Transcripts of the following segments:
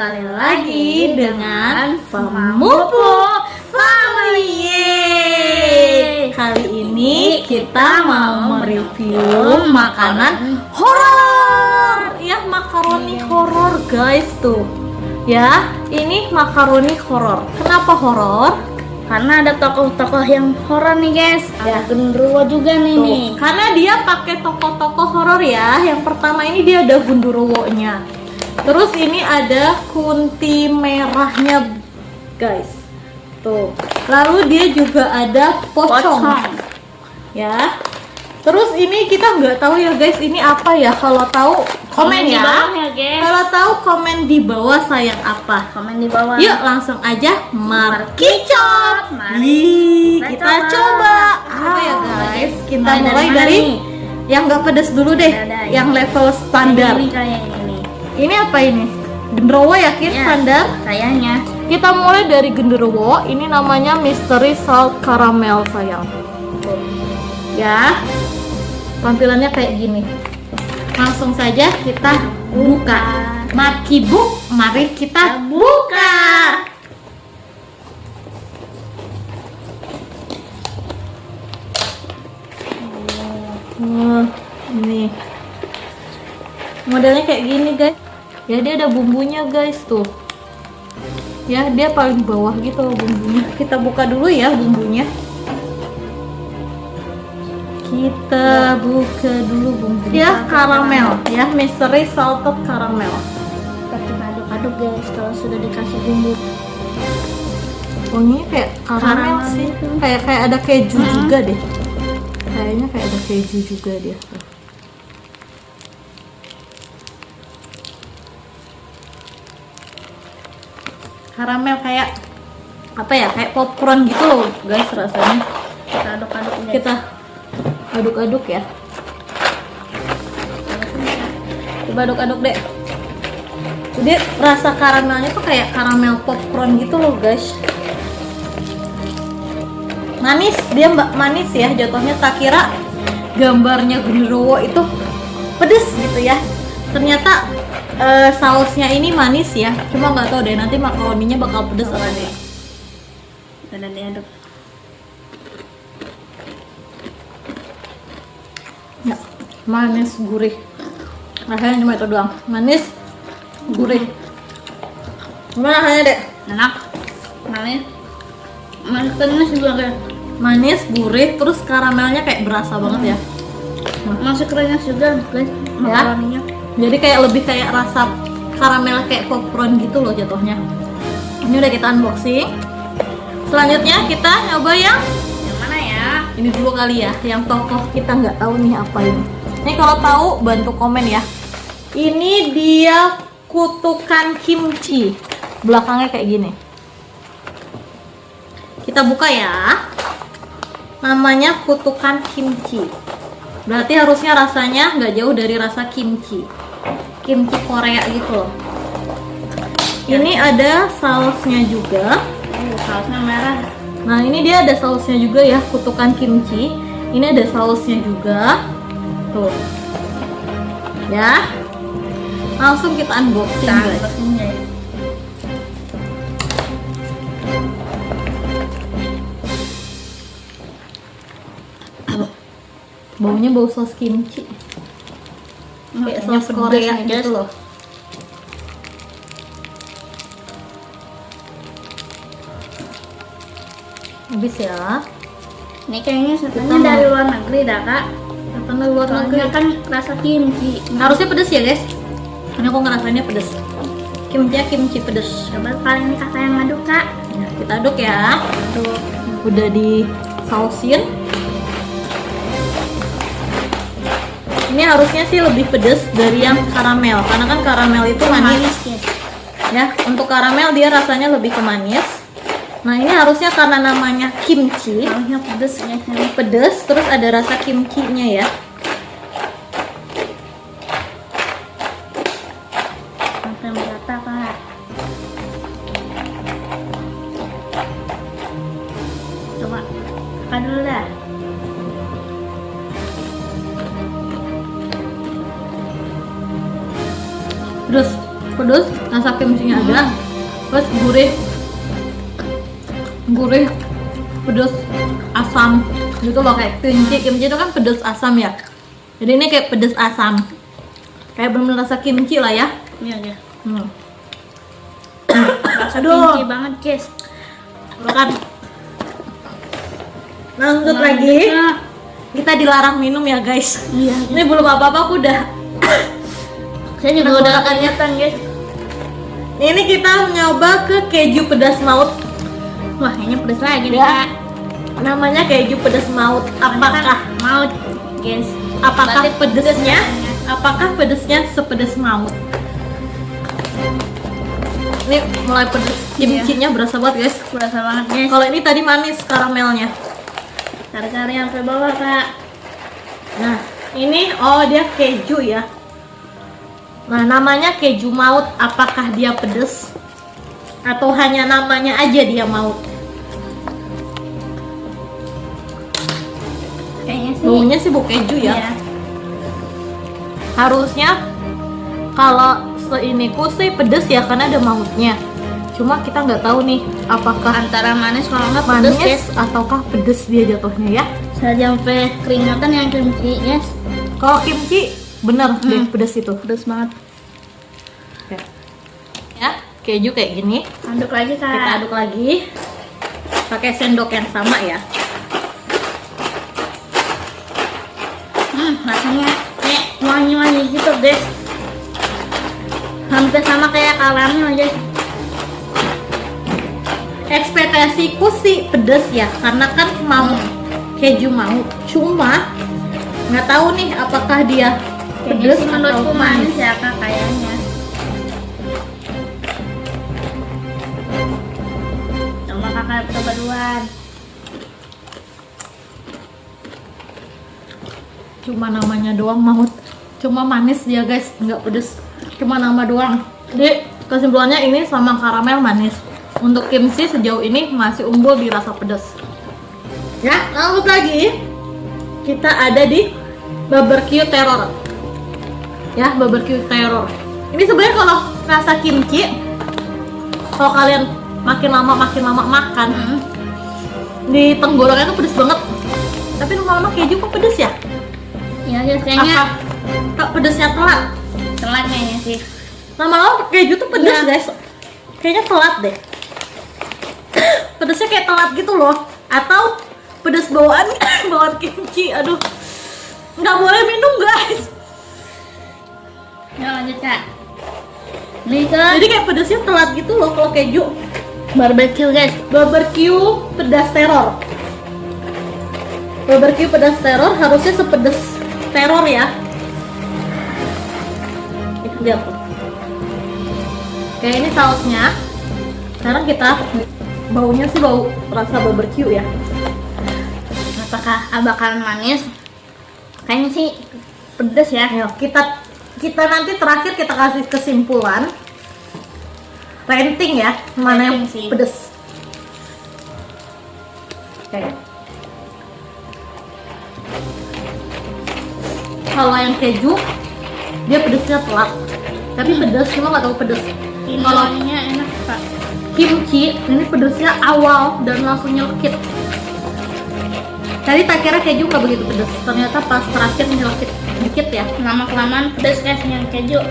kembali lagi dengan Pemupu Family. Kali ini kita mau mereview makanan horor. Ya, makaroni horor guys tuh. Ya, ini makaroni horor. Kenapa horor? Karena ada tokoh-tokoh yang horor nih guys. Ya. Ada genderuwo juga nih. Karena dia pakai tokoh-tokoh horor ya. Yang pertama ini dia ada genderuwonya. Terus ini ada kunti merahnya guys. Tuh. Lalu dia juga ada pocong. Ya. Terus ini kita nggak tahu ya guys, ini apa ya? Kalau tahu komen Di ya. bawah ya guys. Kalau tahu komen di bawah sayang apa. Komen di bawah. Yuk langsung aja markicot. Mari Kita coba. Apa ya guys? Kita mulai mana dari nih? yang nggak pedas dulu deh. Ada, Yang level standar. Ini kayak ini. Ini apa ini? Genderuwo yakin Ya, standar? Kayaknya. Kita mulai dari genderuwo. Ini namanya Mystery Salt Caramel sayang. Tuh. Ya. Tampilannya kayak gini. Langsung saja kita buka. Makibuk, mari kita buka. Ini modelnya kayak gini guys. Ya dia ada bumbunya guys tuh. Ya dia paling bawah gitu loh bumbunya. Kita buka dulu ya bumbunya. Kita buka dulu bumbunya. Ya karamel, ya mystery salted caramel. Kita coba aduk-aduk guys kalau sudah dikasih bumbu. Wanginya kayak karamel Karamel sih. itu. Kayak ada keju juga deh. Kayaknya kayak ada keju juga dia. Karamel kayak apa ya? Kayak popcorn gitu loh guys rasanya. Kita aduk-aduk guys. Kita aduk-aduk ya. Coba aduk-aduk deh. Jadi rasa karamelnya tuh kayak karamel popcorn gitu loh guys. Manis, dia manis ya jatuhnya. Tak kira gambarnya genderuwo itu pedes gitu ya. Ternyata sausnya ini manis ya. Cuma nggak tahu deh nanti makaroninya bakal pedes atau enggak. Kita diaduk. Ya, manis gurih. Rasanya cuma itu doang. Manis, gurih. Gimana rasanya dek? Enak. Manis. Manis juga guys. Manis, gurih, terus karamelnya kayak berasa banget ya. Masih kerenyes juga guys. Makaroninya. Jadi kayak lebih kayak rasa karamel kayak popcorn gitu loh jatuhnya. Ini udah kita unboxing. Selanjutnya kita nyoba yang mana ya? ini dulu kali ya, yang tokoh kita nggak tahu nih apa ini. Ini kalau tahu bantu komen ya. Ini dia kutukan kimchi. Belakangnya kayak gini. Kita buka ya. Namanya kutukan kimchi. Berarti harusnya rasanya nggak jauh dari rasa kimchi. Kimchi Korea gitu loh. Ini ada sausnya juga. Sausnya merah. Nah ini dia ada sausnya juga ya, kutukan kimchi. Ini ada sausnya juga. Tuh. Ya. Langsung kita unboxing guys. Baunya bau saus kimchi. Kayak saus Korea gitu loh. Habis ya. Ini kayaknya sebenarnya dari luar negeri dah kak. Karena luar negeri Soalnya kan rasa kimchi. harusnya pedes ya guys. Ini aku ngerasainnya pedes. Kimchi kimchi pedes. Coba kali ini kakak yang ngaduk kak. Nah, kita aduk ya. Aduk. Udah di sausin. Ini harusnya sih lebih pedes dari yang karamel, karena kan karamel itu manis. Ya, untuk karamel dia rasanya lebih ke manis. Nah, ini harusnya karena namanya kimchi, Harusnya pedes ya. pedes, terus ada rasa kimchi-nya ya. Sampai merata kak. Coba kakak dulu dah. Terus pedas, rasa kimchinya ada, terus gurih, pedas, asam gitu loh. Kayak kimchi itu kan pedas asam ya, jadi ini kayak pedas asam, kayak bener-bener rasa kimchi lah ya. Iya. Rasa Aduh. kimchi banget guys. Makan. Lanjut lagi, kita dilarang minum ya guys. Iya. Ini belum apa-apa aku udah. Saya juga udah Tenggorokannya. keringetan guys. Ini kita nyoba ke keju pedas maut. Wah, kayaknya pedas lagi nih Ya. Kak. Namanya keju pedas maut. Apakah Mau guys? apakah Berarti pedesnya? rasanya. Apakah pedesnya sepedas maut? Ini mulai pedes, kimchinya berasa banget guys. Berasa banget guys. Kalau ini tadi manis karamelnya. Cari-cari sampai bawah Kak. Nah, ini dia keju ya. Nah, namanya keju maut. Apakah dia pedes? Atau hanya namanya aja dia maut? Kayaknya sih. Baunya sih bau keju ya. Iya. Harusnya kalau seiniku sih pedes ya karena ada mautnya. Cuma kita nggak tahu nih apakah Antara manis kalau nggak pedas guys. manis ataukah pedes dia jatuhnya ya. Saya sampai keringatan yang kimchi guys. Kalau kimchi bener deh pedes itu. Pedas banget. Ya, keju kayak gini. Aduk lagi Kak. Kita aduk lagi. Pakai sendok yang sama ya. Rasanya kayak wangi-wangi gitu guys. Hampir sama kayak karamel guys. Ekspektasiku sih pedes ya karena kan mau keju mau. Cuma nggak tahu nih apakah dia Kayaknya pedes sih atau menurutku manis. manis ya Kak kayaknya. Coba Kakak coba duluan. Cuma namanya doang maut. Cuma manis dia guys, nggak pedes. Cuma nama doang. Jadi kesimpulannya ini sama karamel manis. Untuk kimchi sejauh ini masih unggul di rasa pedas. Ya, lanjut lagi. Kita ada di barbecue terror. Ya, barbecue terror. Ini sebenarnya kalau rasa kimchi, kalau kalian makin lama makan, di tenggorokan itu pedes banget. Tapi lama-lama keju kok pedes ya? Iya guys, kayaknya Tak pedesnya telat. telat kayaknya sih. Lama-lama keju tuh pedes Iya. guys. Kayaknya telat deh. Pedesnya kayak telat gitu loh. Atau pedes bawaan bawaan kimchi. Aduh, nggak boleh minum guys. Ya lanjut Kak. Ini ke Jadi kayak pedesnya telat gitu loh kalau keju. barbecue guys. Barbecue pedas teror. Barbecue pedas teror harusnya sepedas teror ya. Itu lihat tuh. Oke, ini sausnya. Sekarang kita baunya sih bau rasa barbecue ya. Apakah bakalan manis? Kayaknya sih pedas ya. Ayo, kita nanti terakhir kita kasih kesimpulan rating ya, mana yang Rating sih. pedes. Oke. Kalau yang keju dia pedesnya telat, tapi pedes cuma nggak tahu pedes. Ini Kalau wanginya enak Kak. kimchi ini pedesnya awal dan langsung nyelekit. Tadi tak kira keju nggak begitu pedes, ternyata pas terakhir nyelekit dikit ya. Lama kelamaan pedas guys yang keju.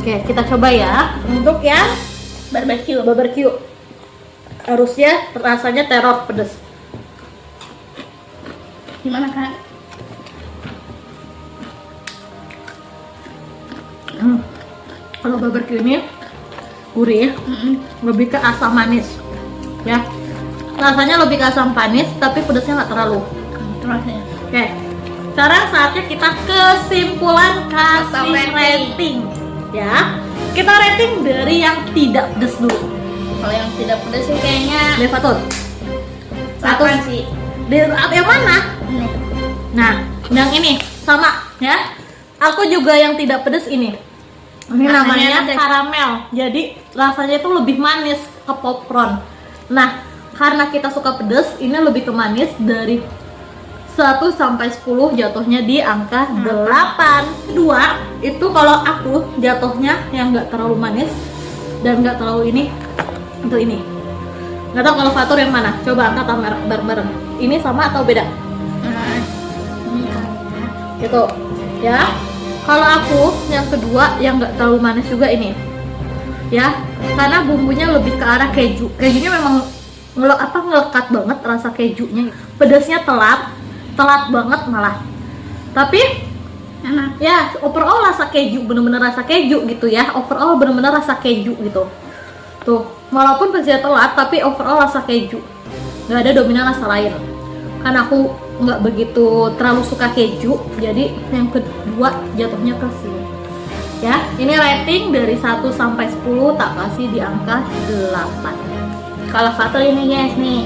Oke, kita coba ya untuk yang barbecue. Harusnya rasanya teror pedes. Gimana Kak? Kalau barbecue ini gurih, lebih ke asam manis, ya. Rasanya lebih ke asam manis, tapi pedasnya nggak terlalu. Terus ya. Oke, sekarang saatnya kita kesimpulan Atau kasih rating. rating, ya. Kita rating dari yang tidak pedes dulu. Kalau yang tidak pedas sih kayaknya Levatun. Apaan sih? Di yang mana? Ini. Nah, yang ini sama ya. Aku juga yang tidak pedes ini. Ini Rasanya namanya enak deh. karamel. Jadi rasanya itu lebih manis ke popcorn. Nah, karena kita suka pedes, ini lebih ke manis dari 1 sampai 10 jatuhnya di angka 8. Kedua, itu kalau aku jatuhnya yang nggak terlalu manis dan nggak terlalu ini, untuk ini. Nggak tahu kalau Fatur yang mana? Coba angkat bareng-bareng. Ini sama atau beda? Ini Gitu, ya. Kalau aku yang kedua yang nggak terlalu manis juga ini, ya, karena bumbunya lebih ke arah keju. Kejunya memang ngelekat banget rasa kejunya. Pedasnya telat banget malah. Tapi enak. ya overall rasa keju, bener-bener rasa keju gitu ya. Overall bener-bener rasa keju gitu. Tuh, walaupun pedasnya telat tapi overall rasa keju. Nggak ada dominan rasa lain. Karena aku nggak begitu terlalu suka keju, jadi yang kedua jatuhnya ke sini. Ya, ini rating dari 1 sampai 10 tak kasih di angka 8. Kalau Fatur ini guys nih,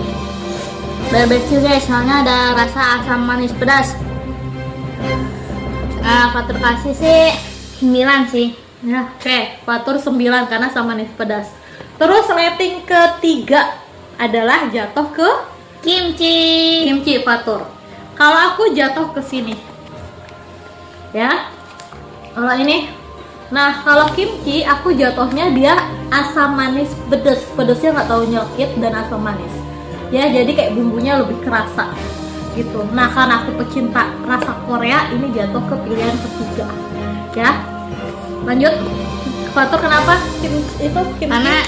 barbecue guys, soalnya ada rasa asam manis pedas. Fatur kasih sih 9 sih. Ya, oke, Fatur 9 karena sama manis pedas. Terus rating ketiga adalah jatuh ke kimchi Fatur. Kalau aku jatuh ke sini. Ya. Kalau ini, nah kalau kimchi aku jatuhnya dia asam manis pedas. Pedasnya nggak tahu nyelkit dan asam manis. Ya, jadi kayak bumbunya lebih kerasa gitu. Nah, karena aku pecinta rasa Korea, ini jatuh ke pilihan ketiga. Ya. Lanjut. Fatur kenapa? Kimchi? Karena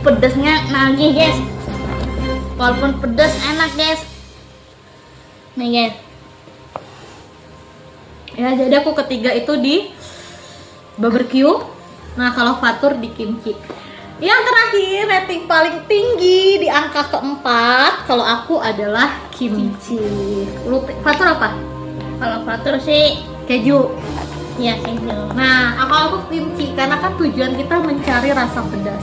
pedasnya nagih guys. Walaupun pedas enak guys. Nih guys. Ya, jadi aku ketiga itu di barbecue. Nah, kalau Fatur di kimchi. Yang terakhir, rating paling tinggi di angka keempat kalau aku adalah kimchi. Lu Fatur apa? Kalau Fatur sih Keju. ya keju. Nah, aku kimchi karena kan tujuan kita mencari rasa pedas.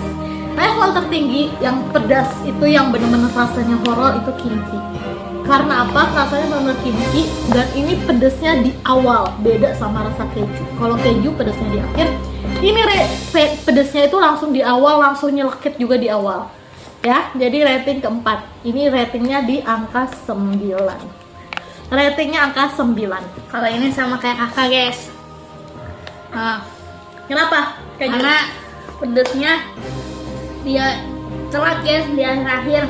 Level tertinggi yang pedas itu yang benar-benar rasanya horor itu kimchi. Karena apa? Rasanya benar-benar kimchi dan ini pedasnya di awal, beda sama rasa keju. Kalau keju pedasnya di akhir, ini pedasnya itu langsung di awal, langsung nyelekit juga di awal. Ya, jadi rating keempat. Ini ratingnya di angka 9. Ratingnya angka 9. Kalau ini sama kayak kakak guys. Kenapa? Keju? Karena pedasnya dia telat guys di akhir-akhir.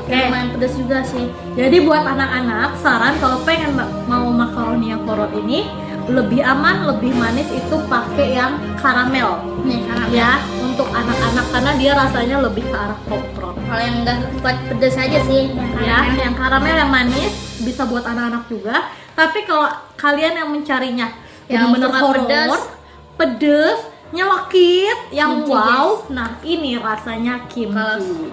Lumayan pedas juga sih. Jadi buat anak-anak, saran kalau pengen mau makaroni yang horor ini lebih aman, lebih manis itu pakai yang karamel. Nih karamel. Ya, untuk anak-anak karena dia rasanya lebih ke arah popcorn. Kalau yang enggak kuat pedas aja sih. Ya, yang karamel yang manis bisa buat anak-anak juga. Tapi kalau kalian yang mencarinya yang bener suka horor, pedes, nyelekit, yang Kimchi, wow, nah ini rasanya kimchi.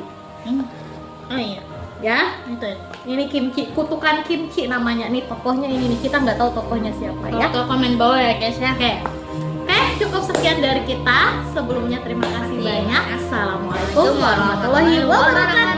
Oh iya. Ya, Itu ya. ini kimchi, kutukan kimchi namanya. Nih tokohnya ini nih, kita nggak tahu tokohnya siapa ya. Kalau komen bawah ya guys ya. Oke, cukup sekian dari kita. Sebelumnya terima kasih banyak. Assalamualaikum Assalamualaikum warahmatullahi wabarakatuh.